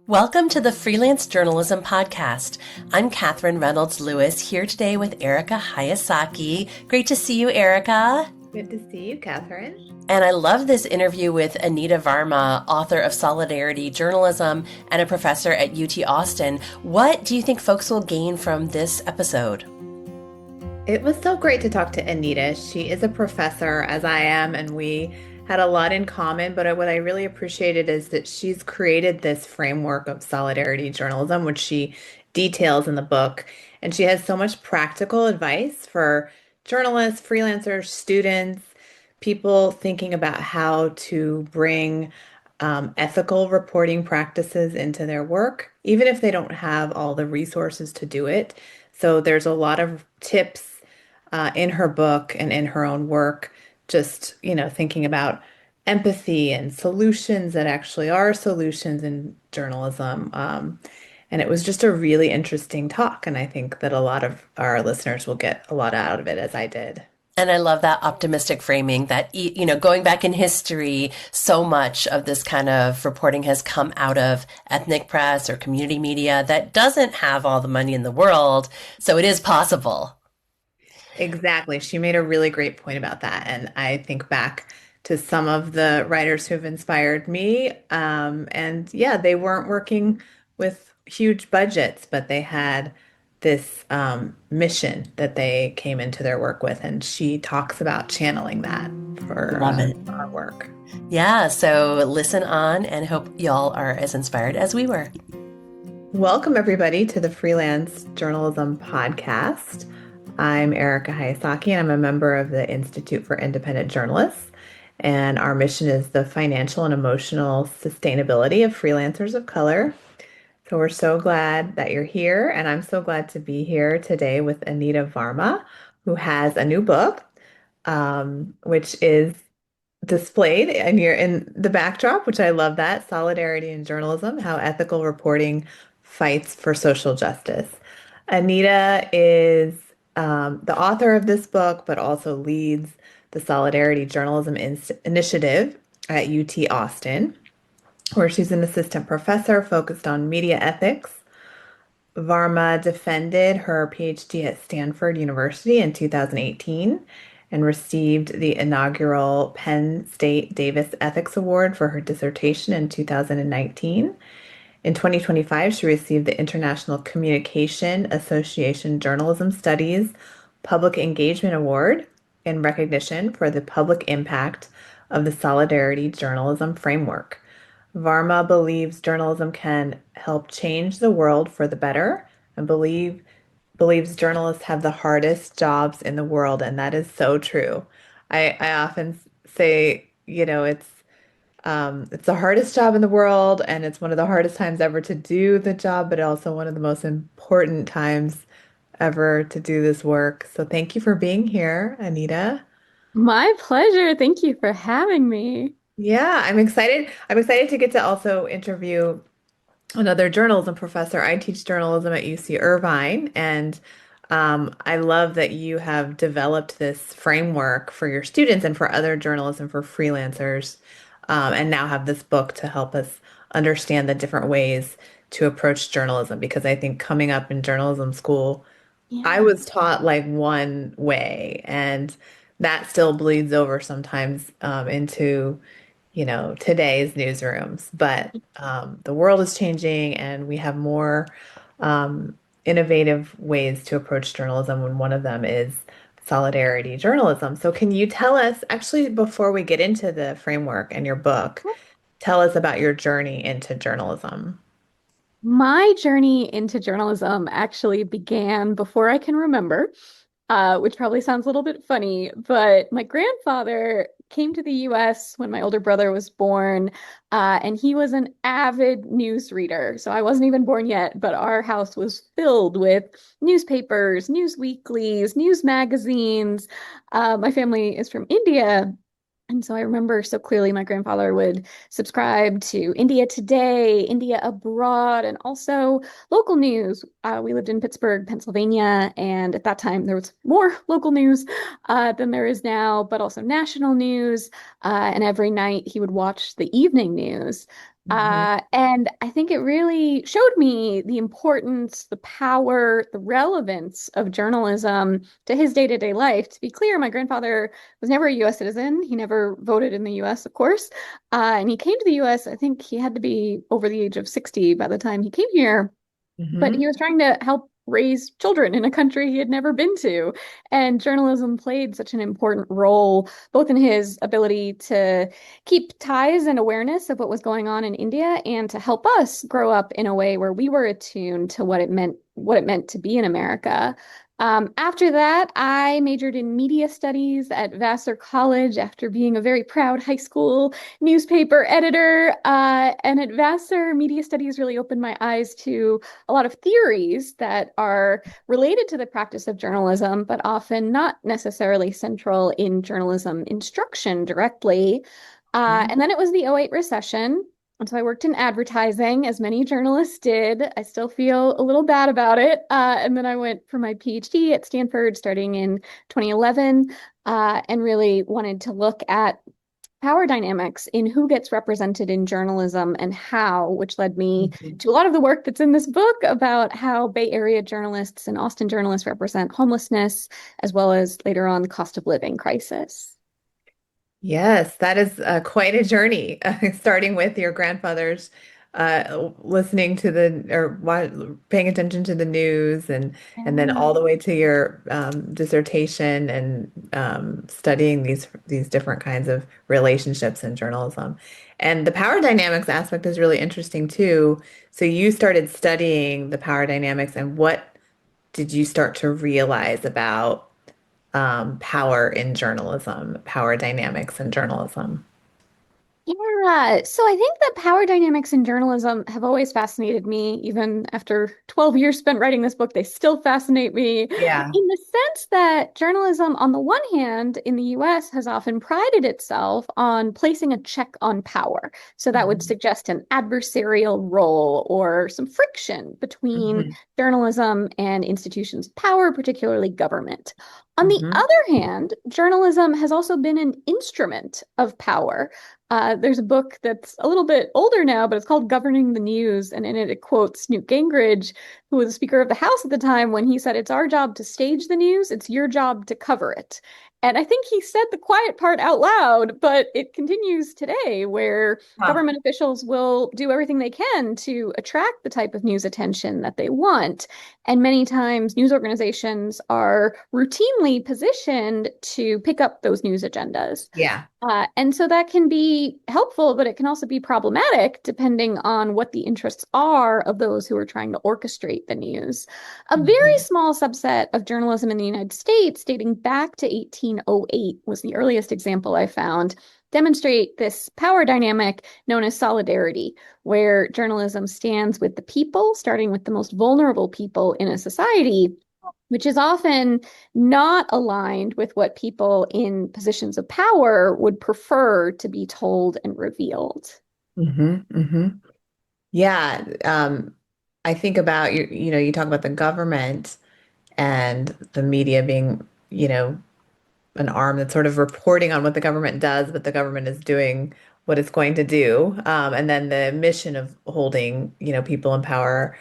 Welcome to the Freelance Journalism Podcast. I'm Catherine Reynolds Lewis here today with Erika Hayasaki. Great to see you, Erika. Good to see you, Catherine. And I love this interview with Anita Varma, author of Solidarity Journalism and a professor at UT Austin. What do you think folks will gain from this episode? It was so great to talk to Anita. She is a professor, as I am, and we had a lot in common. But what I really appreciated is that she's created this framework of solidarity journalism, which she details in the book. And she has so much practical advice for journalists, freelancers, students, people thinking about how to bring ethical reporting practices into their work, even if they don't have all the resources to do it. So there's a lot of tips in her book and in her own work, just, thinking about empathy and solutions that actually are solutions in journalism. And it was just a really interesting talk. And I think that a lot of our listeners will get a lot out of it, as I did. And I love that optimistic framing that, going back in history, so much of this kind of reporting has come out of ethnic press or community media that doesn't have all the money in the world. So it is possible. Exactly. She made a really great point about that. And I think back to some of the writers who've inspired me. And yeah, they weren't working with huge budgets, but they had this mission that they came into their work with. And she talks about channeling that Love it. for our work. Yeah. So listen on and hope y'all are as inspired as we were. Welcome, everybody, to the Freelance Journalism Podcast. I'm Erika Hayasaki, and I'm a member of the Institute for Independent Journalists. And our mission is the financial and emotional sustainability of freelancers of color. So we're so glad that you're here, and I'm so glad to be here today with Anita Varma, who has a new book, which is displayed and you're in the backdrop, which I love that, Solidarity in Journalism, How Ethical Reporting Fights for Social Justice. Anita is the author of this book, but also leads the Solidarity Journalism Initiative at UT Austin, where she's an assistant professor focused on media ethics. Varma defended her PhD at Stanford University in 2018 and received the inaugural Penn State Davis Ethics Award for her dissertation in 2019. In 2025, she received the International Communication Association Journalism Studies Public Engagement Award in recognition for the public impact of the Solidarity Journalism Framework. Varma believes journalism can help change the world for the better and believes journalists have the hardest jobs in the world, and that is so true. I often say, it's the hardest job in the world, and it's one of the hardest times ever to do the job, but also one of the most important times ever to do this work. So thank you for being here, Anita. My pleasure. Thank you for having me. Yeah, I'm excited. I'm excited to get to also interview another journalism professor. I teach journalism at UC Irvine, and I love that you have developed this framework for your students and for other journalism for freelancers, and now have this book to help us understand the different ways to approach journalism. Because I think coming up in journalism school, I Yeah. was taught like one way, and that still bleeds over sometimes into today's newsrooms. But the world is changing, and we have more innovative ways to approach journalism, and one of them is solidarity journalism. So, can you tell us, actually, before we get into the framework and your book, tell us about your journey into journalism? My journey into journalism actually began before I can remember, which probably sounds a little bit funny, but my grandfather came to the US when my older brother was born, and he was an avid news reader. So I wasn't even born yet, but our house was filled with newspapers, news weeklies, news magazines. My family is from India. And so I remember so clearly my grandfather would subscribe to India Today, India Abroad, and also local news. We lived in Pittsburgh, Pennsylvania, and at that time there was more local news than there is now, but also national news. And every night he would watch the evening news. Hmm. And I think it really showed me the importance, the power, the relevance of journalism to his day-to-day life. To be clear, my grandfather was never a US citizen. He never voted in the US, of course. And he came to the US, I think he had to be over the age of 60 by the time he came here. But he Hmm. was trying to help raise children in a country he had never been to. And journalism played such an important role, both in his ability to keep ties and awareness of what was going on in India and to help us grow up in a way where we were attuned to what it meant to be in America. After that, I majored in media studies at Vassar College after being a very proud high school newspaper editor. And at Vassar, media studies really opened my eyes to a lot of theories that are related to the practice of journalism, but often not necessarily central in journalism instruction directly. And then it was the '08 recession. And so I worked in advertising, as many journalists did. I still feel a little bad about it. And then I went for my PhD at Stanford starting in 2011, and really wanted to look at power dynamics in who gets represented in journalism and how, which led me Hmm. to a lot of the work that's in this book about how Bay Area journalists and Austin journalists represent homelessness, as well as later on the cost of living crisis. Yes, that is quite a journey, starting with your grandfather's listening to paying attention to the news, and then Yeah. all the way to your dissertation and studying these different kinds of relationships in journalism. And the power dynamics aspect is really interesting too. So you started studying the power dynamics, and what did you start to realize about power in journalism, power dynamics in journalism? Yeah, so I think that power dynamics in journalism have always fascinated me. Even after 12 years spent writing this book, they still fascinate me in Yeah. the sense that journalism, on the one hand, in the US, has often prided itself on placing a check on power. So that would Mhm. suggest an adversarial role or some friction between Mhm. journalism and institutions of power, particularly government. On the Mhm. other hand, journalism has also been an instrument of power. There's a book that's a little bit older now, but it's called Governing the News. And in it, it quotes Newt Gingrich, who was Speaker of the House at the time, when he said, "It's our job to stage the news, it's your job to cover it." And I think he said the quiet part out loud, but it continues today where Huh. government officials will do everything they can to attract the type of news attention that they want. And many times, news organizations are routinely positioned to pick up those news agendas. Yeah. And so that can be helpful, but it can also be problematic depending on what the interests are of those who are trying to orchestrate the news. A very Mhm. small subset of journalism in the United States, dating back to 1808, was the earliest example I found, demonstrate this power dynamic known as solidarity, where journalism stands with the people, starting with the most vulnerable people in a society, which is often not aligned with what people in positions of power would prefer to be told and revealed. Mhm. Mhm. Yeah. I think about you talk about the government and the media being, an arm that's sort of reporting on what the government does, but the government is doing what it's going to do. And then the mission of holding, people in power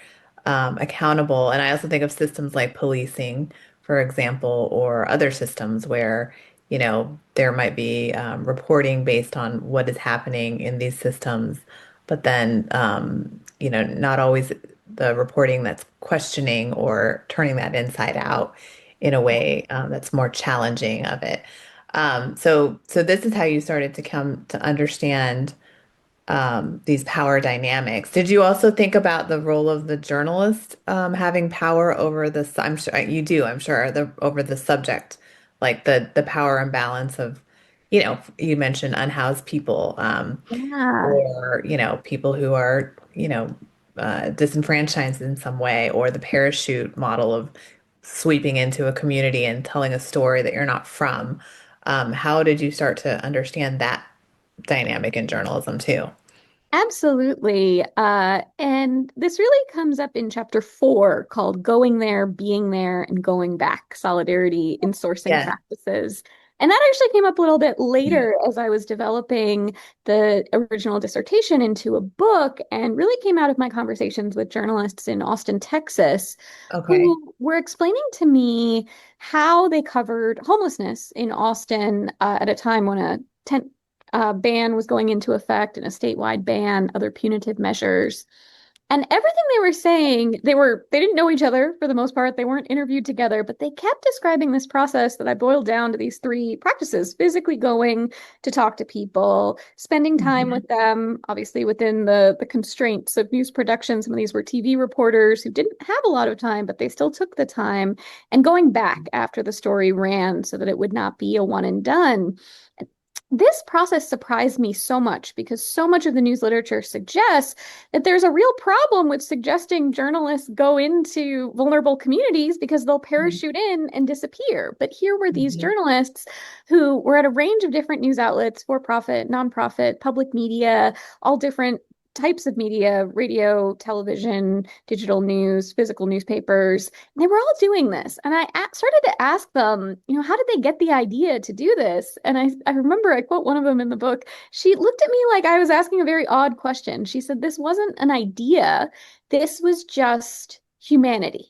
accountable. And I also think of systems like policing, for example, or other systems where, there might be reporting based on what is happening in these systems, but then, not always the reporting that's questioning or turning that inside out in a way that's more challenging of it. So this is how you started to come to understand these power dynamics. Did you also think about the role of the journalist having power over I'm sure you do, I'm sure, over the subject, like the power imbalance of, you mentioned unhoused people, Yeah. or, people who are, disenfranchised in some way, or the parachute model of sweeping into a community and telling a story that you're not from. How did you start to understand that dynamic in journalism too? Absolutely. And this really comes up in chapter 4 called Going There, Being There, and Going Back, Solidarity in Sourcing Yeah. Practices. And that actually came up a little bit later as I was developing the original dissertation into a book, and really came out of my conversations with journalists in Austin, Texas, Okay. who were explaining to me how they covered homelessness in Austin at a time when a tent ban was going into effect and a statewide ban, other punitive measures. And everything they were saying, they didn't know each other for the most part. They weren't interviewed together, but they kept describing this process that I boiled down to these three practices: physically going to talk to people, spending time Mhm. with them, obviously within the constraints of news production. Some of these were TV reporters who didn't have a lot of time, but they still took the time, and going back after the story ran so that it would not be a one and done. This process surprised me so much because so much of the news literature suggests that there's a real problem with suggesting journalists go into vulnerable communities because they'll parachute in and disappear. But here were these Mhm. journalists who were at a range of different news outlets, for profit, nonprofit, public media, all different types of media: radio, television, digital news, physical newspapers. They were all doing this. And I started to ask them, how did they get the idea to do this? And I remember I quote one of them in the book. She looked at me like I was asking a very odd question. She said, "This wasn't an idea. This was just humanity."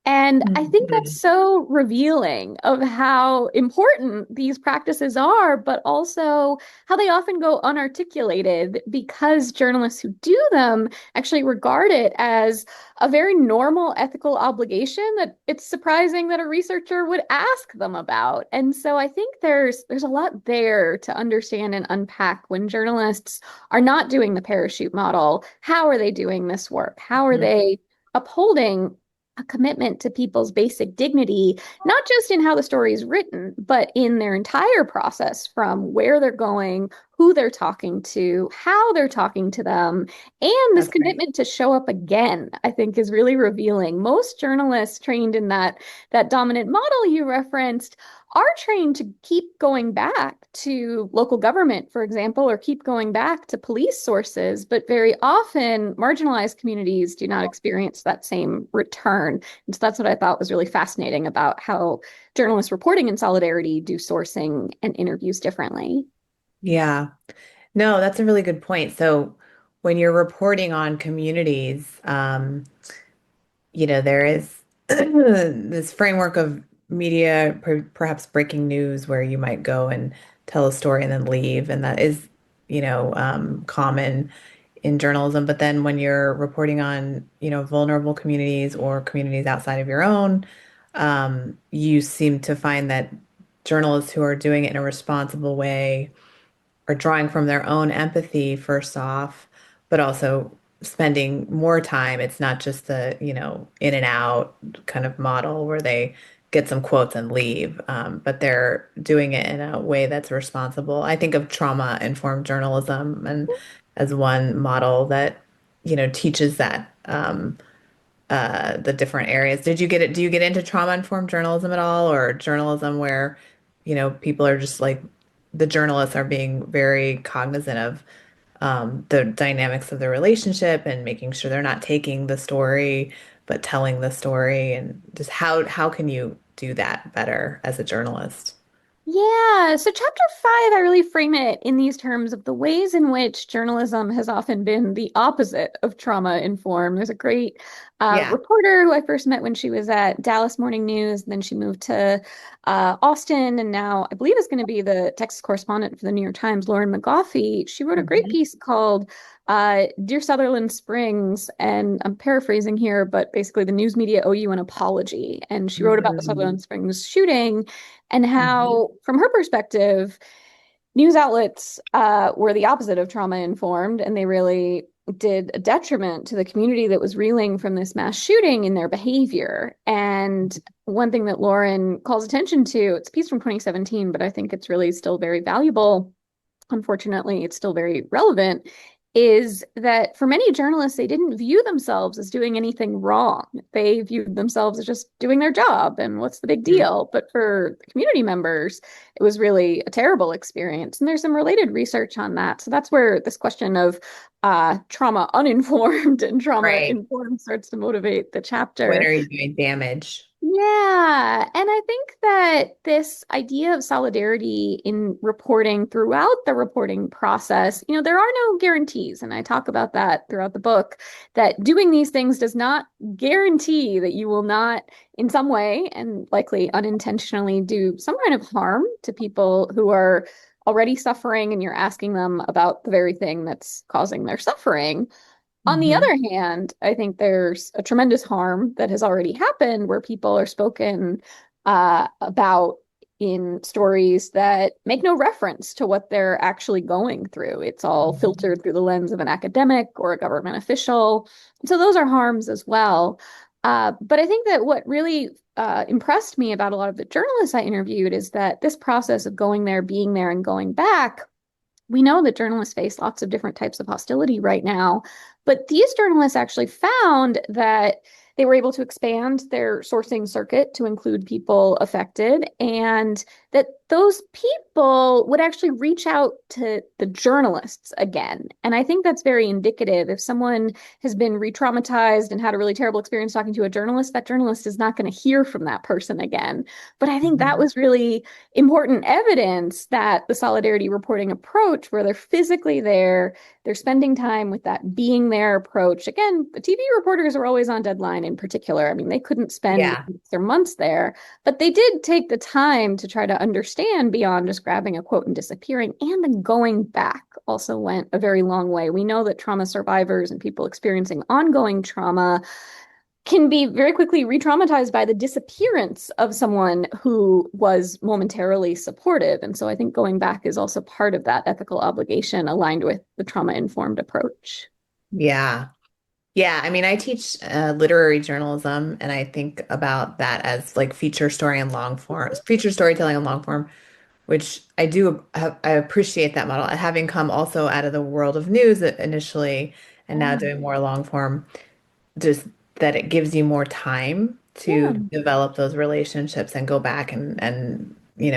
And I think that's Mhm. so revealing of how important these practices are, but also how they often go unarticulated because journalists who do them actually regard it as a very normal ethical obligation that it's surprising that a researcher would ask them about. And so I think there's a lot there to understand and unpack when journalists are not doing the parachute model. How are they doing this work? How are they upholding a commitment to people's basic dignity, not just in how the story is written, but in their entire process, from where they're going, who they're talking to, how they're talking to them, and this That's right. commitment to show up again, I think is really revealing. Most journalists trained in that dominant model you referenced are trained to keep going back to local government, for example, or keep going back to police sources, but very often marginalized communities do not experience that same return. And so that's what I thought was really fascinating about how journalists reporting in solidarity do sourcing and interviews differently. Yeah. No, that's a really good point. So when you're reporting on communities, there is this framework of media, perhaps breaking news, where you might go and tell a story and then leave, and that is, common in journalism. But then when you're reporting on, vulnerable communities or communities outside of your own, you seem to find that journalists who are doing it in a responsible way are drawing from their own empathy first off, but also spending more time. It's not just the, in and out kind of model where they get some quotes and leave, but they're doing it in a way that's responsible. I think of trauma-informed journalism and as one model that, teaches that the different areas. Did you get it? Do you get into trauma-informed journalism at all, or journalism where, people are just like the journalists are being very cognizant of the dynamics of the relationship and making sure they're not taking the story, but telling the story, and just how can you do that better as a journalist? Yeah, so chapter 5, I really frame it in these terms of the ways in which journalism has often been the opposite of trauma informed. There's a great Yeah. reporter who I first met when she was at Dallas Morning News, and then she moved to Austin, and now I believe is going to be the Texas correspondent for the New York Times, Lauren McGoffey. She wrote a great Mhm. piece called Dear Sutherland Springs, and I'm paraphrasing here, but basically the news media owe you an apology. And she wrote about the Mhm. Sutherland Springs shooting and Mhm. how, from her perspective, news outlets were the opposite of trauma informed, and they really did a detriment to the community that was reeling from this mass shooting in their behavior. And one thing that Lauren calls attention to, it's a piece from 2017, but I think it's really still very valuable. Unfortunately, it's still very relevant, is that for many journalists, they didn't view themselves as doing anything wrong. They viewed themselves as just doing their job and what's the big deal. But for the community members, it was really a terrible experience. And there's some related research on that. So that's where this question of trauma uninformed and trauma Right. informed starts to motivate the When chapter. are you doing damage? Yeah, and I think that this idea of solidarity in reporting throughout the reporting process, there are no guarantees, and I talk about that throughout the book, that doing these things does not guarantee that you will not, in some way, and likely unintentionally, do some kind of harm to people who are already suffering, and you're asking them about the very thing that's causing their suffering. On the Hmm. other hand, I think there's a tremendous harm that has already happened where people are spoken about in stories that make no reference to what they're actually going through. It's all filtered through the lens of an academic or a government official. So those are harms as well. But I think that what really impressed me about a lot of the journalists I interviewed is that this process of going there, being there, and going back, we know that journalists face lots of different types of hostility right now, but these journalists actually found that they were able to expand their sourcing circuit to include people affected, and that those people would actually reach out to the journalists again. And I think that's very indicative. If someone has been re-traumatized and had a really terrible experience talking to a journalist, that journalist is not going to hear from that person again. But I think that Hmm. was really important evidence that the solidarity reporting approach, where they're physically there, they're spending time with that being there approach. Again, the TV reporters are always on deadline in particular. I mean, they couldn't spend Yeah. weeks or months there, but they did take the time to try to understand beyond just grabbing a quote and disappearing. And then going back also went a very long way. We know that trauma survivors and people experiencing ongoing trauma can be very quickly re-traumatized by the disappearance of someone who was momentarily supportive. And so I think going back is also part of that ethical obligation aligned with the trauma-informed approach. Yeah. Yeah, I mean, I teach literary journalism, and I think about that as like feature story and long form, feature storytelling and long form, which I appreciate that model. Having come also out of the world of news initially, and now Yeah. doing more long form, just that it gives you more time to Yeah. develop those relationships and go back and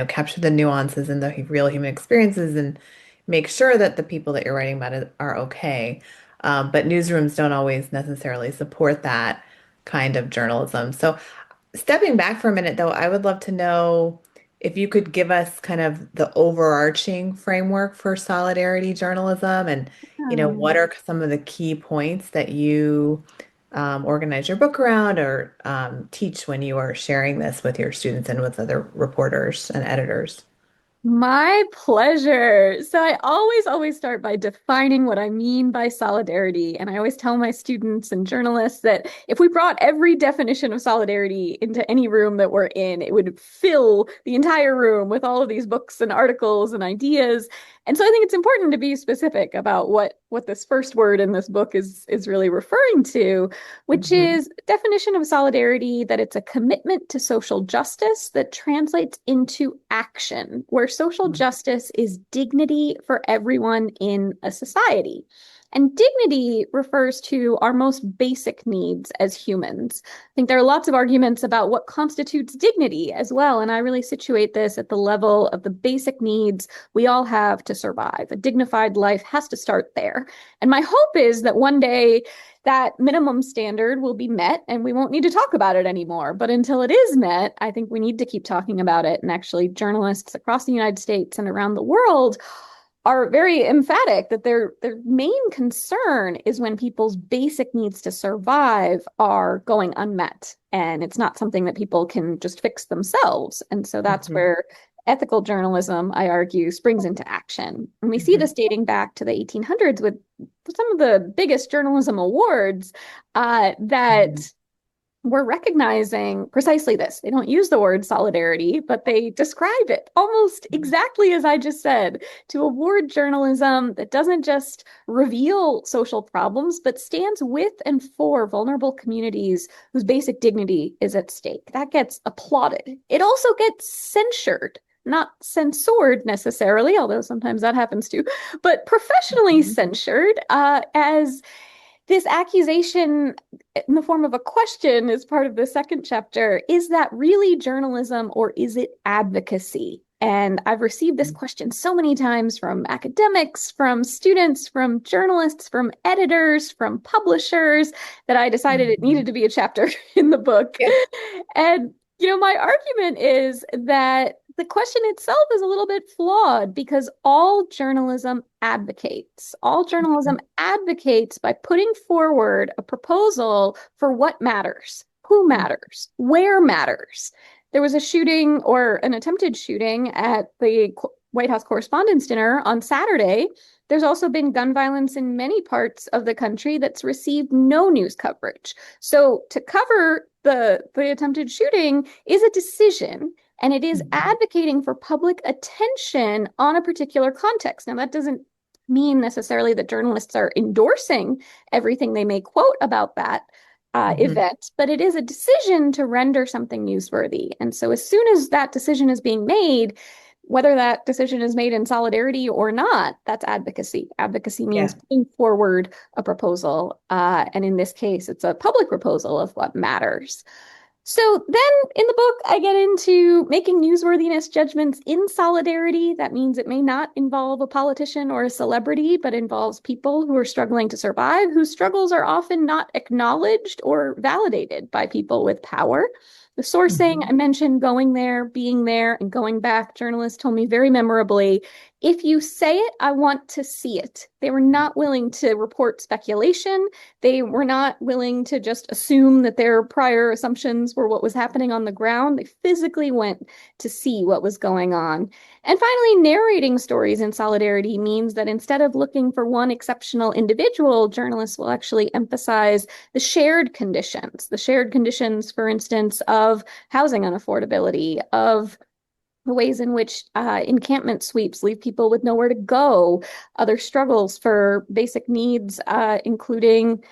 capture the nuances and the real human experiences and make sure that the people that you're writing about are okay. But newsrooms don't always necessarily support that kind of journalism. So stepping back for a minute, though, I would love to know if you could give us kind of the overarching framework for solidarity journalism and, what are some of the key points that you organize your book around or teach when you are sharing this with your students and with other reporters and editors. My pleasure. So I always start by defining what I mean by solidarity. And I always tell my students and journalists that if we brought every definition of solidarity into any room that we're in, it would fill the entire room with all of these books and articles and ideas. And so I think it's important to be specific about what this first word in this book is really referring to, which Hmm. is definition of solidarity, that it's a commitment to social justice that translates into action, where social justice is dignity for everyone in a society. And dignity refers to our most basic needs as humans. I think there are lots of arguments about what constitutes dignity as well. And I really situate this at the level of the basic needs we all have to survive. A dignified life has to start there. And my hope is that one day that minimum standard will be met and we won't need to talk about it anymore. But until it is met, I think we need to keep talking about it. And actually, journalists across the United States and around the world are very emphatic that their main concern is when people's basic needs to survive are going unmet. And it's not something that people can just fix themselves. And so that's Hmm. where ethical journalism, I argue, springs into action. And we see Hmm. this dating back to the 1800s with some of the biggest journalism awards that we're recognizing precisely this. They don't use the word solidarity, but they describe it almost exactly as I just said, to award journalism that doesn't just reveal social problems, but stands with and for vulnerable communities whose basic dignity is at stake. That gets applauded. It also gets censured. Not censored necessarily, although sometimes that happens too, but professionally Hmm. censured as this accusation in the form of a question is part of the second chapter. Is that really journalism or is it advocacy? And I've received this question so many times from academics, from students, from journalists, from editors, from publishers that I decided it Mhm. needed to be a chapter in the book. Yeah. And, my argument is that the question itself is a little bit flawed because all journalism advocates. All journalism advocates by putting forward a proposal for what matters, who matters, where matters. There was a shooting or an attempted shooting at the White House Correspondents' Dinner on Saturday. There's also been gun violence in many parts of the country that's received no news coverage. So to cover the attempted shooting is a decision, and it is Mhm. advocating for public attention on a particular context. Now, that doesn't mean necessarily that journalists are endorsing everything they may quote about that Mhm. event, but it is a decision to render something newsworthy. And so, as soon as that decision is being made, whether that decision is made in solidarity or not, that's advocacy. Advocacy means Yeah. putting forward a proposal. And in this case, it's a public proposal of what matters. So then in the book, I get into making newsworthiness judgments in solidarity. That means it may not involve a politician or a celebrity, but involves people who are struggling to survive, whose struggles are often not acknowledged or validated by people with power. The sourcing, I Mhm. mentioned going there, being there, and going back. Journalists told me very memorably, if you say it, I want to see it. They were not willing to report speculation. They were not willing to just assume that their prior assumptions were what was happening on the ground. They physically went to see what was going on. And finally, narrating stories in solidarity means that instead of looking for one exceptional individual, journalists will actually emphasize the shared conditions, for instance, of housing unaffordability, of the ways in which encampment sweeps leave people with nowhere to go, other struggles for basic needs, including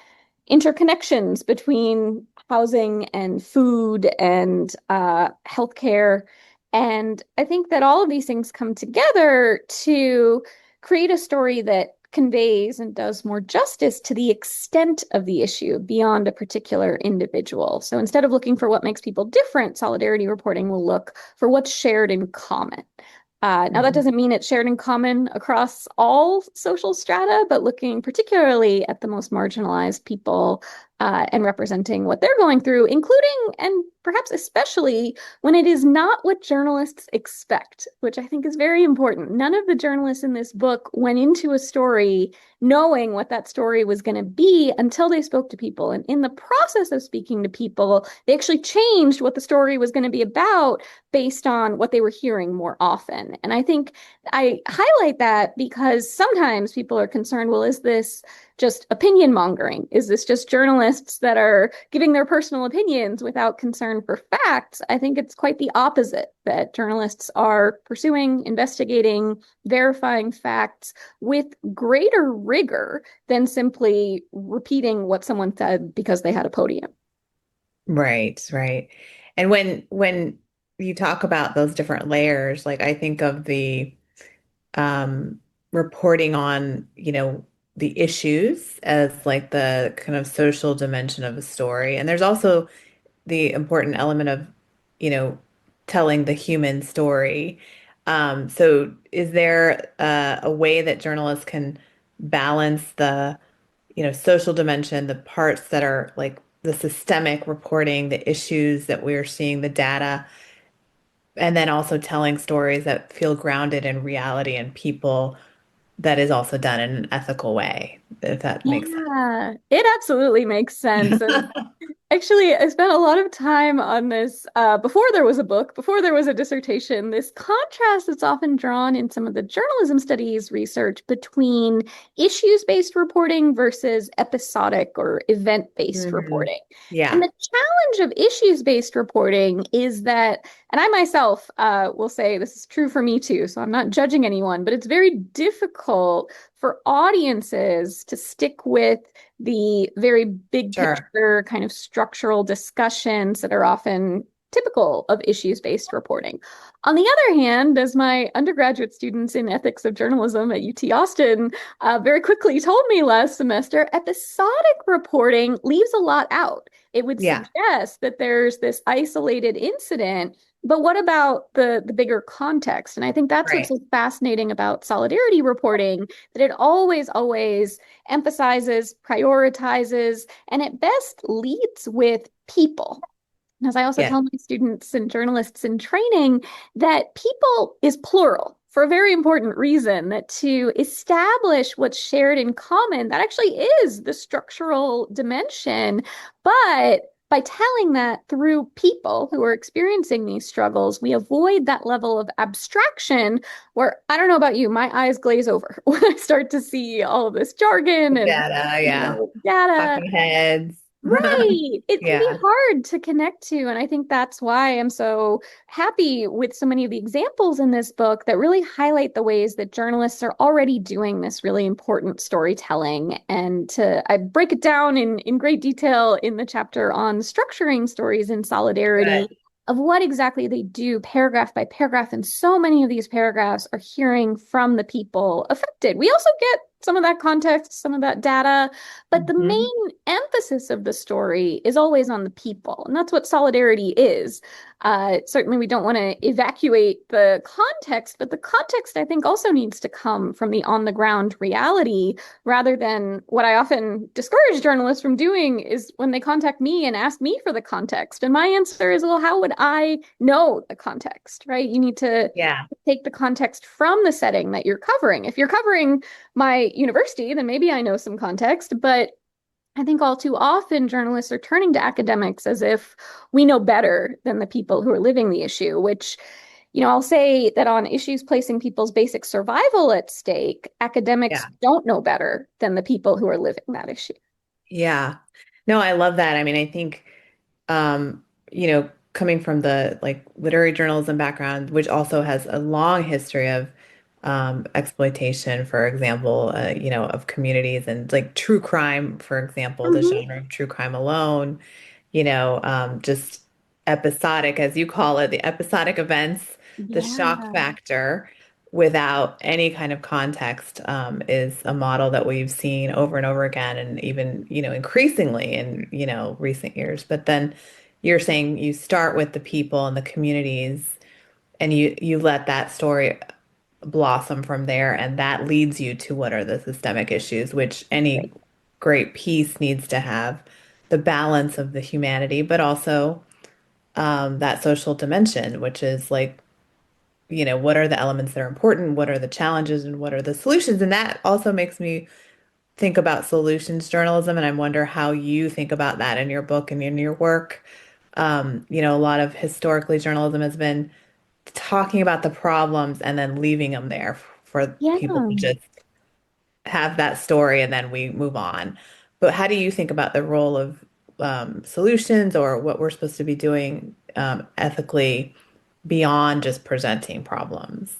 interconnections between housing and food and healthcare. And I think that all of these things come together to create a story that conveys and does more justice to the extent of the issue beyond a particular individual. So instead of looking for what makes people different, solidarity reporting will look for what's shared in common. Now, that Mhm. doesn't mean it's shared in common across all social strata, but looking particularly at the most marginalized people and representing what they're going through, including and perhaps especially when it is not what journalists expect, which I think is very important. None of the journalists in this book went into a story knowing what that story was going to be until they spoke to people. And in the process of speaking to people, they actually changed what the story was going to be about based on what they were hearing more often. And I think I highlight that because sometimes people are concerned, well, is this just opinion mongering? Is this just journalists that are giving their personal opinions without concern for facts? I think it's quite the opposite, that journalists are pursuing, investigating, verifying facts with greater rigor than simply repeating what someone said because they had a podium. Right, right. And when you talk about those different layers, like I think of the um reporting on, the issues as like the kind of social dimension of a story. And there's also the important element of, you know, telling the human story. So is there a way that journalists can balance the, social dimension, the parts that are like the systemic reporting, the issues that we're seeing, the data, and then also telling stories that feel grounded in reality and people that is also done in an ethical way, if that makes Yeah, it absolutely makes sense. And sense. actually, I spent a lot of time on this before there was a book, before there was a dissertation. This contrast that's often drawn in some of the journalism studies research between issues-based reporting versus episodic or event-based Mhm. reporting. And Yeah, the challenge of issues-based reporting is that, and I myself will say this is true for me too, so I'm not judging anyone, but it's very difficult for audiences to stick with the very big sure. picture kind of structural discussions that are often typical of issues-based reporting. On the other hand, as my undergraduate students in ethics of journalism at UT Austin very quickly told me last semester, episodic reporting leaves a lot out. It would Yeah. suggest that there's this isolated incident But what about the bigger context? And I think that's what's Right. so fascinating about solidarity reporting, that it always emphasizes, prioritizes, and at best leads with people. As I also Yes. tell my students and journalists in training, that people is plural for a very important reason, that to establish what's shared in common, that actually is the structural dimension. But by telling that through people who are experiencing these struggles, we avoid that level of abstraction where, I don't know about you, my eyes glaze over when I start to see all of this jargon The and data, yeah. data. Talking heads. Right. It can be Yeah. hard to connect to. And I think that's why I'm so happy with so many of the examples in this book that really highlight the ways that journalists are already doing this really important storytelling. And I break it down in great detail in the chapter on structuring stories in solidarity Good. of what exactly they do paragraph by paragraph. And so many of these paragraphs are hearing from the people affected. We also get some of that context, some of that data, but the Mhm. main emphasis of the story is always on the people. And that's what solidarity is. Certainly, we don't want to evacuate the context, but the context, I think, also needs to come from the on the ground reality rather than what I often discourage journalists from doing is when they contact me and ask me for the context. And my answer is, well, how would I know the context, right? You need to Yeah. take the context from the setting that you're covering. If you're covering my university, then maybe I know some context, but I think all too often journalists are turning to academics as if we know better than the people who are living the issue, which, I'll say that on issues placing people's basic survival at stake, academics Yeah. don't know better than the people who are living that issue. Yeah. No, I love that. I mean, I think coming from the like literary journalism background, which also has a long history of exploitation, for example, of communities and like true crime, for example, the Mhm. genre of true crime alone, just episodic, as you call it, the episodic events, the shock Yeah, factor without any kind of context is a model that we've seen over and over again, and even, increasingly in, recent years. But then you're saying you start with the people and the communities, and you let that story blossom from there, and that leads you to what are the systemic issues, which any right. great piece needs to have the balance of the humanity, but also that social dimension, which is like, what are the elements that are important, what are the challenges, and what are the solutions. And that also makes me think about solutions journalism, and I wonder how you think about that in your book and in your work. A lot of historically journalism has been talking about the problems and then leaving them there for Yeah. people to just have that story and then we move on. But how do you think about the role of solutions or what we're supposed to be doing ethically beyond just presenting problems?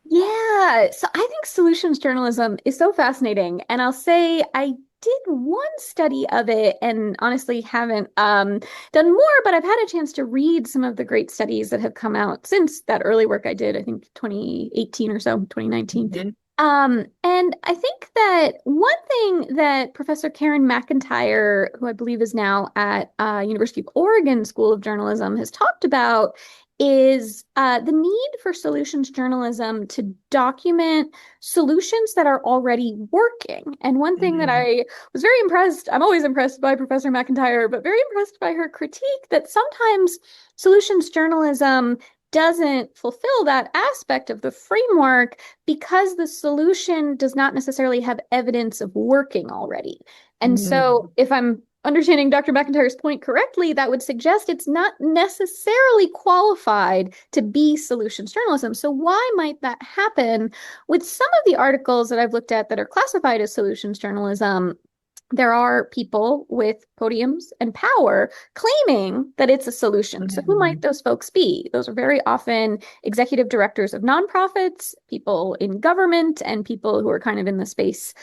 Yeah. So I think solutions journalism is so fascinating. And I'll say I did one study of it and honestly haven't done more, but I've had a chance to read some of the great studies that have come out since that early work I did, I think 2018 or so, 2019. Mhm. And I think that one thing that Professor Karen McIntyre, who I believe is now at University of Oregon School of Journalism, has talked about is the need for solutions journalism to document solutions that are already working. And one thing that Mm. I was very impressed, I'm always impressed by Professor McIntyre, but very impressed by her critique that sometimes solutions journalism doesn't fulfill that aspect of the framework because the solution does not necessarily have evidence of working already. And Mm. so, if I'm understanding Dr. McIntyre's point correctly, that would suggest it's not necessarily qualified to be solutions journalism. So, why might that happen with some of the articles that I've looked at that are classified as solutions journalism? There are people with podiums and power claiming that it's a solution. So, who might Mm. those folks be? Those are very often executive directors of nonprofits, people in government, and people who are kind of in the space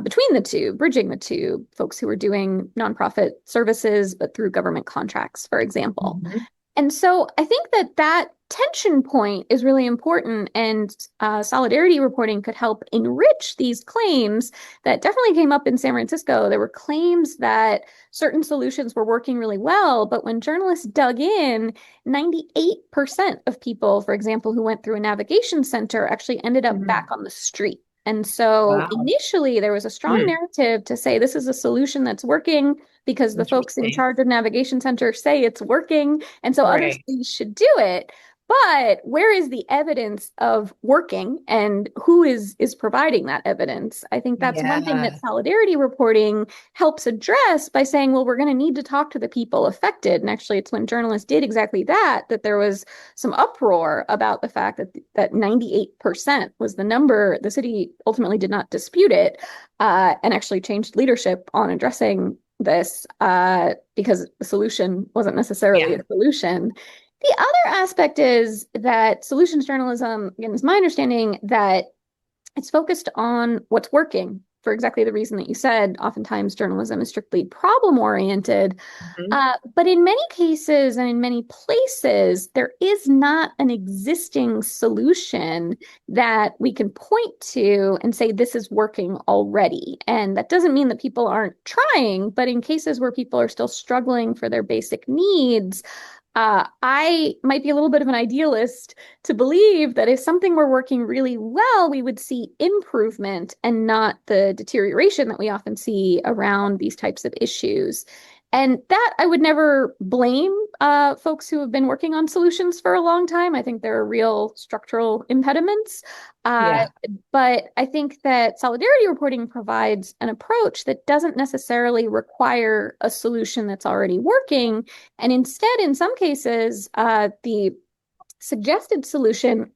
between the two, bridging the two, folks who are doing nonprofit services, but through government contracts, for example. Mhm. And so I think that that tension point is really important, and solidarity reporting could help enrich these claims that definitely came up in San Francisco. There were claims that certain solutions were working really well, but when journalists dug in, 98% of people, for example, who went through a navigation center actually ended up back Mhm. on the street. And so Wow. initially, there was a strong Hmm. narrative to say this is a solution that's working because the folks in Interesting. charge of navigation center say it's working, and so other Right. cities should do it. But where is the evidence of working, and who is providing that evidence? I think that's one thing that Yeah. solidarity reporting helps address by saying, well, we're going to need to talk to the people affected. And actually, it's when journalists did exactly that that there was some uproar about the fact that 98% was the number. The city ultimately did not dispute it, and actually changed leadership on addressing this, because the solution wasn't necessarily Yeah. a solution. The other aspect is that solutions journalism, again, is my understanding that it's focused on what's working for exactly the reason that you said. Oftentimes, journalism is strictly problem oriented. Mhm. But in many cases and in many places, there is not an existing solution that we can point to and say, this is working already. And that doesn't mean that people aren't trying, but in cases where people are still struggling for their basic needs, I might be a little bit of an idealist to believe that if something were working really well, we would see improvement and not the deterioration that we often see around these types of issues. And that I would never blame folks who have been working on solutions for a long time. I think there are real structural impediments. Uh, Yeah. but I think that solidarity reporting provides an approach that doesn't necessarily require a solution that's already working. And instead, in some cases, the suggested solution,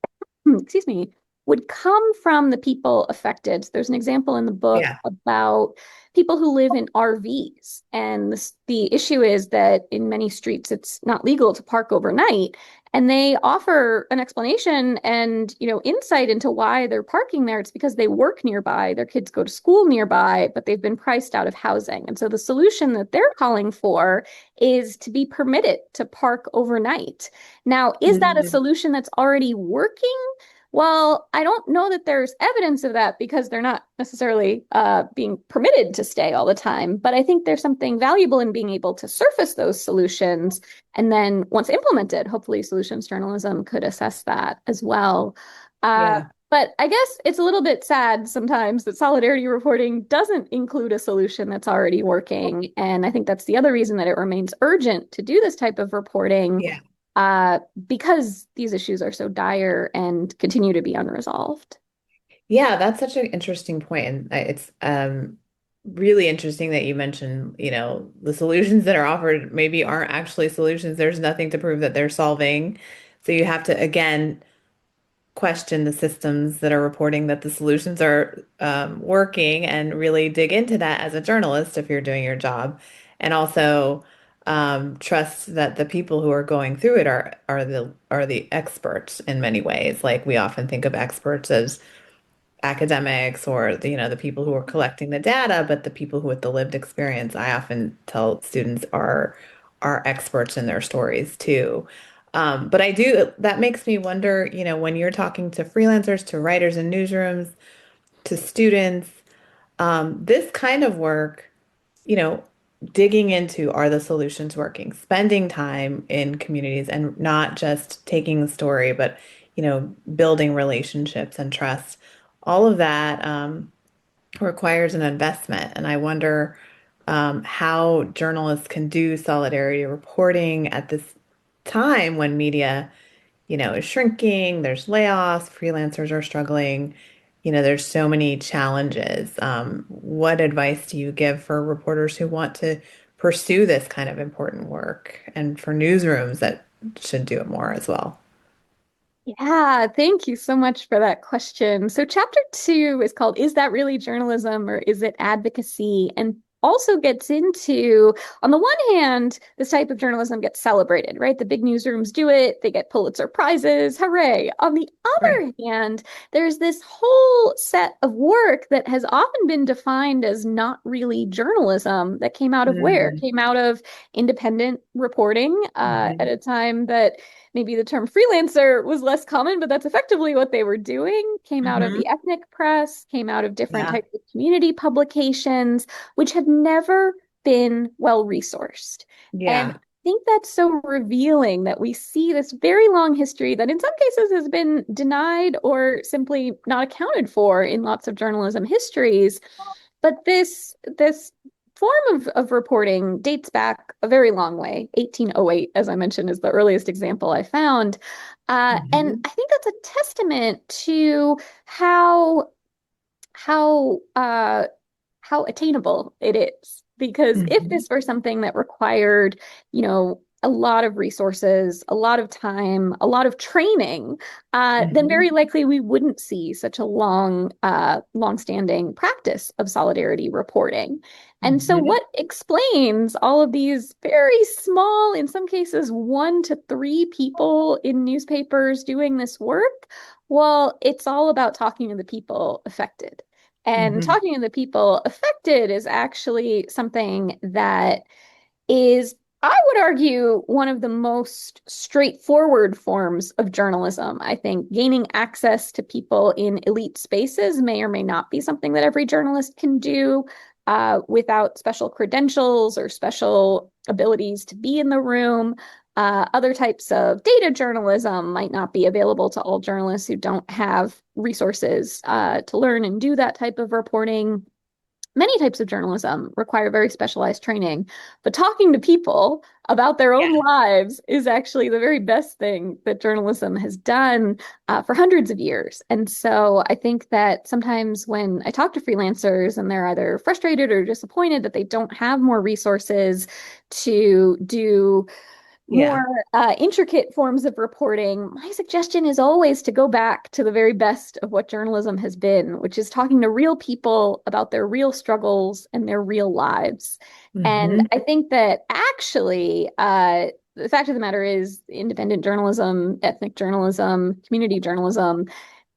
excuse me, would come from the people affected. There's an example in the book Yeah. about people who live in RVs. And the issue is that in many streets, it's not legal to park overnight. And they offer an explanation and, insight into why they're parking there. It's because they work nearby, their kids go to school nearby, but they've been priced out of housing. And so the solution that they're calling for is to be permitted to park overnight. Now, is that a Mhm. solution that's already working? Well, I don't know that there's evidence of that because they're not necessarily being permitted to stay all the time. But I think there's something valuable in being able to surface those solutions. And then once implemented, hopefully solutions journalism could assess that as well. Uh, Yeah. but I guess it's a little bit sad sometimes that solidarity reporting doesn't include a solution that's already working. And I think that's the other reason that it remains urgent to do this type of reporting, Yeah. uh, because these issues are so dire and continue to be unresolved. Yeah, that's such an interesting point. And it's really interesting that you mentioned, the solutions that are offered maybe aren't actually solutions. There's nothing to prove that they're solving. So you have to, again, question the systems that are reporting that the solutions are working and really dig into that as a journalist if you're doing your job. And also trust that the people who are going through it are the experts in many ways. Like we often think of experts as academics or the people who are collecting the data, but the people who with the lived experience, I often tell students are experts in their stories too. But that makes me wonder, when you're talking to freelancers, to writers in newsrooms, to students, this kind of work, you know, digging into are the solutions working, spending time in communities and not just taking the story, but, building relationships and trust. All of that requires an investment. And I wonder how journalists can do solidarity reporting at this time when media is shrinking, there's layoffs, freelancers are struggling, there's so many challenges. What advice do you give for reporters who want to pursue this kind of important work and for newsrooms that should do it more as well? Yeah, thank you so much for that question. So, chapter two is called Is That Really Journalism or Is It Advocacy? And also gets into, on the one hand, this type of journalism gets celebrated, right? The big newsrooms do it, they get Pulitzer Prizes, hooray. On the Right. other hand, there's this whole set of work that has often been defined as not really journalism that came out of where? Mm-hmm. Came out of independent reporting at a time that maybe the term freelancer was less common, but that's effectively what they were doing. Came out of Mm-hmm. the ethnic press, came out of different Yeah. types of community publications, which have never been well resourced. And Yeah. I think that's so revealing that we see this very long history that in some cases has been denied or simply not accounted for in lots of journalism histories. But this form of reporting dates back a very long way. 1808, as I mentioned, is the earliest example I found. And Mm-hmm. I think that's a testament to how how uh, how attainable it is. Because if Mm-hmm. this were something that required, a lot of resources, a lot of time, a lot of training, then Mm-hmm. very likely we wouldn't see such a long-standing practice of solidarity reporting. And so, Mm-hmm. what explains all of these very small, in some cases, 1 to 3 people in newspapers doing this work? Well, it's all about talking to the people affected. And Mm-hmm. talking to the people affected is actually something that is, I would argue, one of the most straightforward forms of journalism. I think gaining access to people in elite spaces may or may not be something that every journalist can do without special credentials or special abilities to be in the room. Other types of data journalism might not be available to all journalists who don't have resources to learn and do that type of reporting. Many types of journalism require very specialized training, but talking to people about their own Yeah. lives is actually the very best thing that journalism has done for hundreds of years. And so I think that sometimes when I talk to freelancers and they're either frustrated or disappointed that they don't have more resources to do more Yeah. intricate forms of reporting, my suggestion is always to go back to the very best of what journalism has been, which is talking to real people about their real struggles and their real lives. And Mm-hmm. I think that actually, the fact of the matter is, independent journalism, ethnic journalism, community journalism,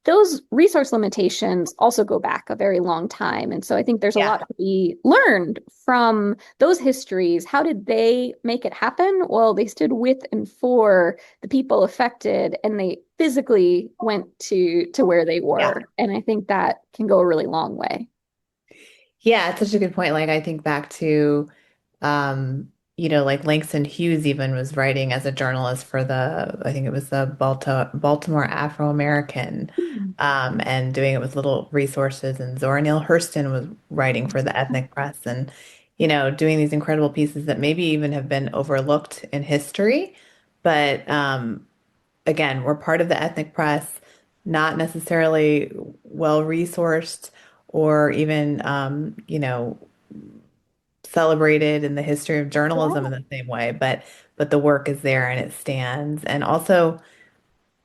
those resource limitations also go back a very long time. And so I think there's a Yeah. lot to be learned from those histories. How did they make it happen? Well, they stood with and for the people affected and they physically went to where they Yeah. were. And I think that can go a really long way. Yeah, it's such a good point. Like I think back to like Langston Hughes even was writing as a journalist for I think it was the Baltimore Afro-American, and doing it with little resources. And Zora Neale Hurston was writing for the ethnic press and, doing these incredible pieces that maybe even have been overlooked in history. But again, we're part of the ethnic press, not necessarily well resourced or even, celebrated in the history of journalism in the same way, but the work is there and it stands. And also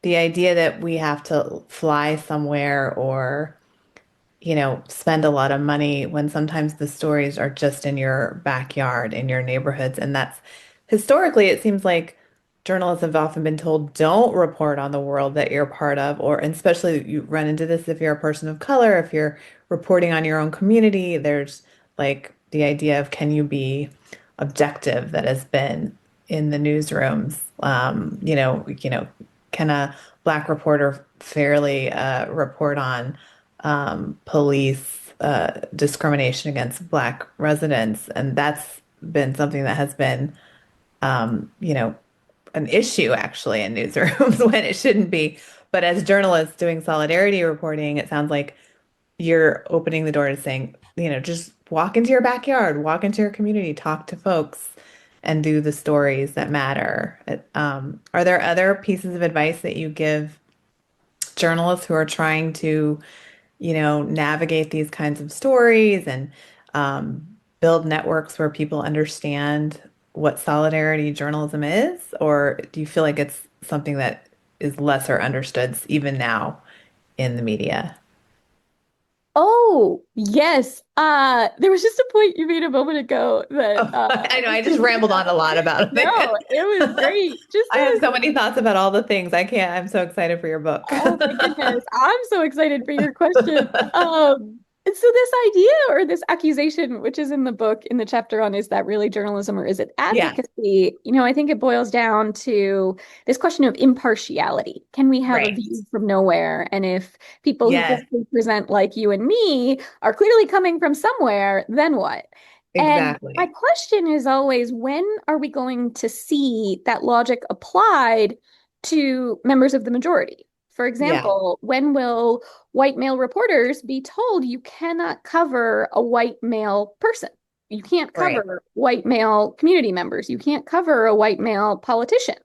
the idea that we have to fly somewhere or spend a lot of money when sometimes the stories are just in your backyard, in your neighborhoods. And that's historically, it seems like journalists have often been told, don't report on the world that you're part of, or and especially you run into this if you're a person of color, if you're reporting on your own community, there's like the idea of can you be objective that has been in the newsrooms. Can a black reporter fairly report on police discrimination against Black residents. And that's been something that has been, you know, an issue actually in newsrooms when it shouldn't be. But as journalists doing solidarity reporting, it sounds like you're opening the door to saying, just walk into your backyard, walk into your community, talk to folks, and do the stories that matter. Are there other pieces of advice that you give journalists who are trying to navigate these kinds of stories and build networks where people understand what solidarity journalism is? Or do you feel like it's something that is lesser understood even now in the media? Oh, yes. There was just a point you made a moment ago that Oh, I know. was I just thinking rambled on a about. lot about No, it. it was great. Just I have as so many thoughts about all the things. I can't. I'm so excited for your book. Oh my goodness. I'm so excited for your question. And so this idea or this accusation, which is in the book in the chapter on is that really journalism or is it Yeah, advocacy? I think it boils down to this question of impartiality. Can we have a right. view from nowhere? And if people who Yes, physically present like you and me are clearly coming from somewhere, then what? And my exactly. question is always, when are we going to see that logic applied to members of the majority? For Yeah, example, when will white male reporters be told you cannot cover a white male person? You can't right. cover white male community members. You can't cover a white male politician.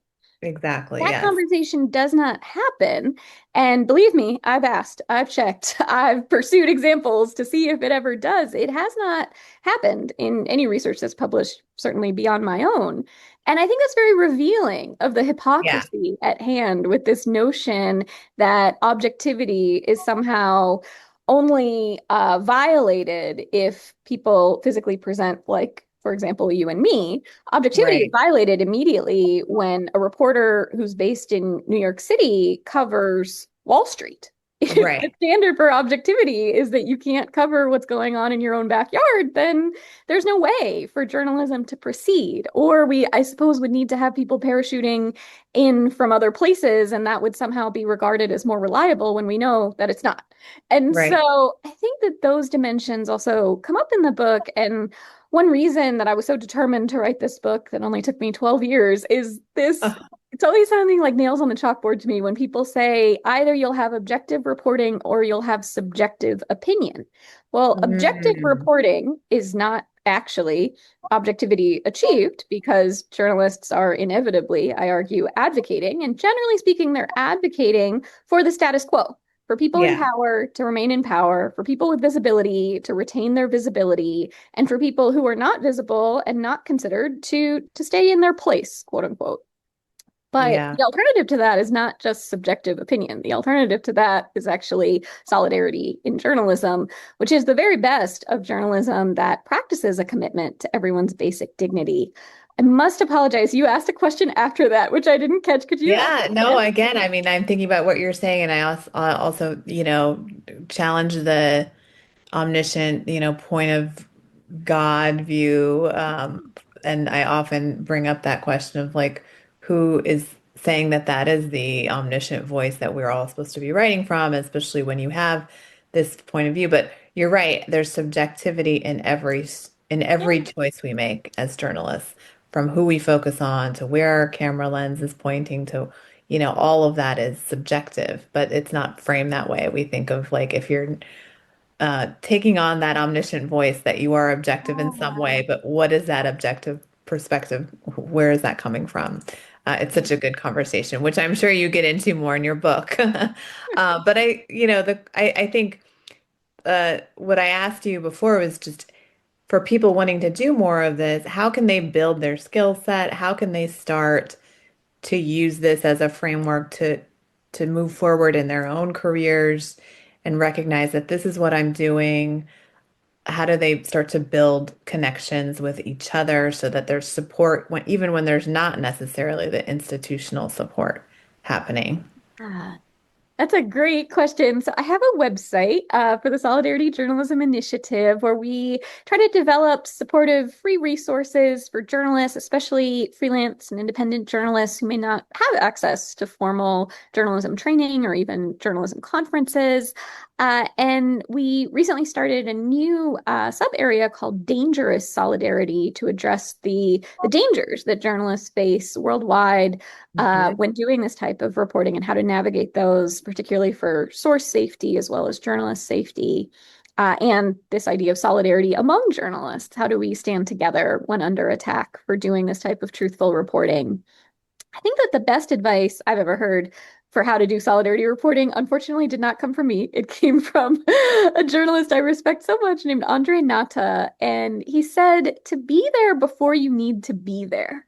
Exactly. That Yes. conversation does not happen. And believe me, I've asked, I've checked, I've pursued examples to see if it ever does. It has not happened in any research that's published, certainly beyond my own. And I think that's very revealing of the Yeah, hypocrisy at hand with this notion that objectivity is somehow only violated if people physically present like, for example, you and me. Objectivity is right. violated immediately when a reporter who's based in New York City covers Wall Street. If the Right. standard for objectivity is that you can't cover what's going on in your own backyard, then there's no way for journalism to proceed. Or we, I suppose, would need to have people parachuting in from other places, and that would somehow be regarded as more reliable when we know that it's not. And Right. so I think that those dimensions also come up in the book. And one reason that I was so determined to write this book that only took me 12 years is this. Oh, It's always sounding like nails on the chalkboard to me when people say either you'll have objective reporting or you'll have subjective opinion. Well, objective mm, reporting is not actually objectivity achieved because journalists are inevitably, I argue, advocating. And generally speaking, they're advocating for the status quo, for people in yeah. power to remain in power, for people with visibility to retain their visibility, and for people who are not visible and not considered to stay in their place, quote unquote. But Yeah. the alternative to that is not just subjective opinion. The alternative to that is actually solidarity in journalism, which is the very best of journalism that practices a commitment to everyone's basic dignity. I must apologize. You asked a question after that, which I didn't catch. Could you ask Yeah, it no, again? again, I mean, I'm thinking about what you're saying, and also, challenge the omniscient, point of God view. And I often bring up that question of like, who is saying that that is the omniscient voice that we're all supposed to be writing from, especially when you have this point of view. But you're right, there's subjectivity in every Yeah. choice we make as journalists, from who we focus on to where our camera lens is pointing to, all of that is subjective, but it's not framed that way. We think of like if you're taking on that omniscient voice that you are objective in some way, but what is that objective perspective? Where is that coming from? It's such a good conversation, which I'm sure you get into more in your book. But I think what I asked you before was just for people wanting to do more of this, how can they build their skill set? How can they start to use this as a framework to move forward in their own careers and recognize that this is what I'm doing? How do they start to build connections with each other so that there's support even when there's not necessarily the institutional support happening? Ah, that's a great question. So I have a website for the Solidarity Journalism Initiative where we try to develop supportive free resources for journalists, especially freelance and independent journalists who may not have access to formal journalism training or even journalism conferences. And we recently started a new sub area called Dangerous Solidarity to address the dangers that journalists face worldwide Mhm. when doing this type of reporting and how to navigate those, particularly for source safety as well as journalist safety. And this idea of solidarity among journalists. How do we stand together when under attack for doing this type of truthful reporting? I think that the best advice I've ever heard for how to do solidarity reporting, unfortunately, did not come from me. It came from a journalist I respect so much named Andre Nata. And he said to be there before you need to be there.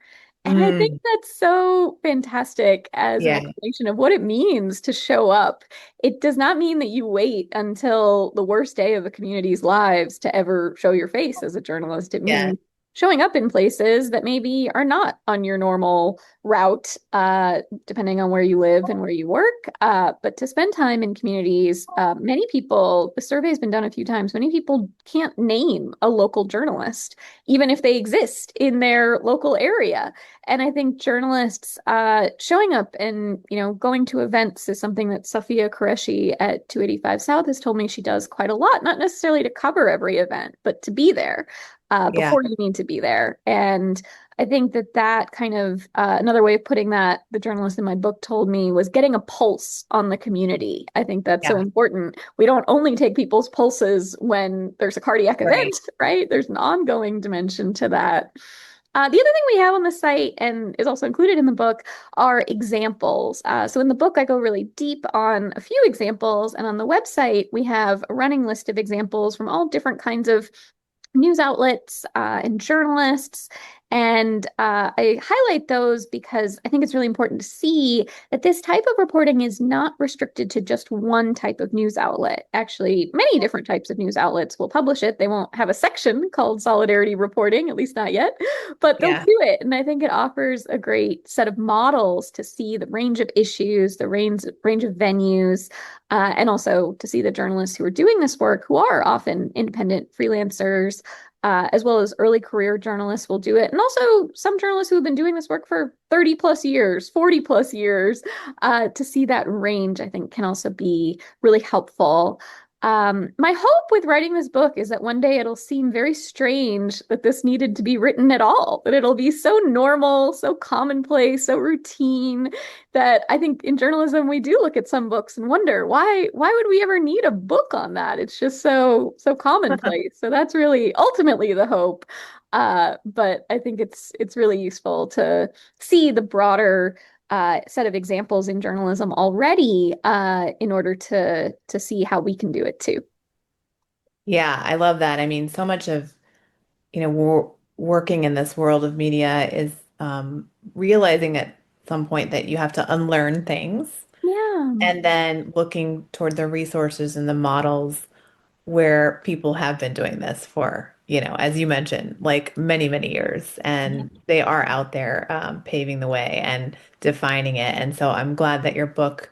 And I think that's so fantastic as an Yeah. explanation of what it means to show up. It does not mean that you wait until the worst day of a community's lives to ever show your face as a journalist. It Yeah. means showing up in places that maybe are not on your normal route, depending on where you live and where you work. But to spend time in communities, many people, the survey's been done a few times, many people can't name a local journalist, even if they exist in their local area. And I think journalists showing up and, going to events is something that Safia Qureshi at 285 South has told me she does quite a lot, not necessarily to cover every event, but to be there Yeah. before you need to be there. And I think that kind of another way of putting that, the journalist in my book told me, was getting a pulse on the community. I think that's so Yeah. important. We don't only take people's pulses when there's a cardiac Right. event, right? There's an ongoing dimension to that. The other thing we have on the site and is also included in the book are examples. So in the book, I go really deep on a few examples, and on the website, we have a running list of examples from all different kinds of news outlets and journalists. And I highlight those because I think it's really important to see that this type of reporting is not restricted to just one type of news outlet. Actually, many different types of news outlets will publish it. They won't have a section called solidarity reporting, at least not yet, but they'll Yeah. do it. And I think it offers a great set of models to see the range of issues, the range of venues, and also to see the journalists who are doing this work, who are often independent freelancers, as well as early career journalists will do it. And also some journalists who have been doing this work for 30 plus years, 40 plus years, to see that range, I think can also be really helpful. My hope with writing this book is that one day it'll seem very strange that this needed to be written at all, that it'll be so normal, so commonplace, so routine, that I think in journalism we do look at some books and wonder why would we ever need a book on that? It's just so commonplace. So that's really ultimately the hope. But I think it's really useful to see the broader set of examples in journalism already in order to see how we can do it too. Yeah, I love that. I mean, so much of, working in this world of media is realizing at some point that you have to unlearn things Yeah. and then looking toward the resources and the models where people have been doing this for, as you mentioned, like many, many years, and they are out there paving the way and defining it. And so I'm glad that your book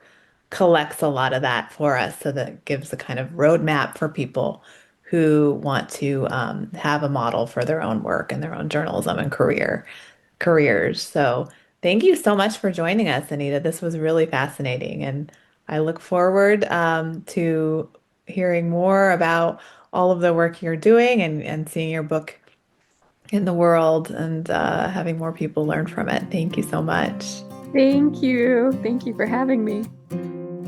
collects a lot of that for us, so that it gives a kind of roadmap for people who want to have a model for their own work and their own journalism and careers. So thank you so much for joining us, Anita. This was really fascinating, and I look forward to hearing more about all of the work you're doing and seeing your book in the world and having more people learn from it. Thank you so much. Thank you. Thank you for having me.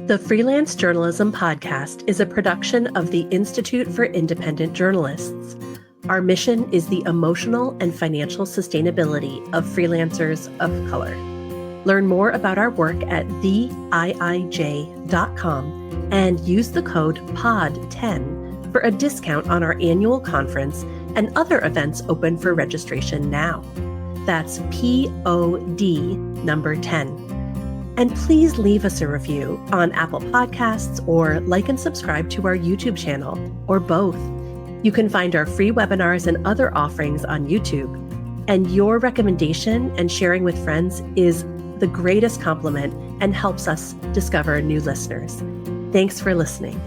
The Freelance Journalism Podcast is a production of the Institute for Independent Journalists. Our mission is the emotional and financial sustainability of freelancers of color. Learn more about our work at theiij.com and use the code POD10 for a discount on our annual conference and other events open for registration now. That's POD number 10. And please leave us a review on Apple Podcasts or like and subscribe to our YouTube channel, or both. You can find our free webinars and other offerings on YouTube. And your recommendation and sharing with friends is the greatest compliment and helps us discover new listeners. Thanks for listening.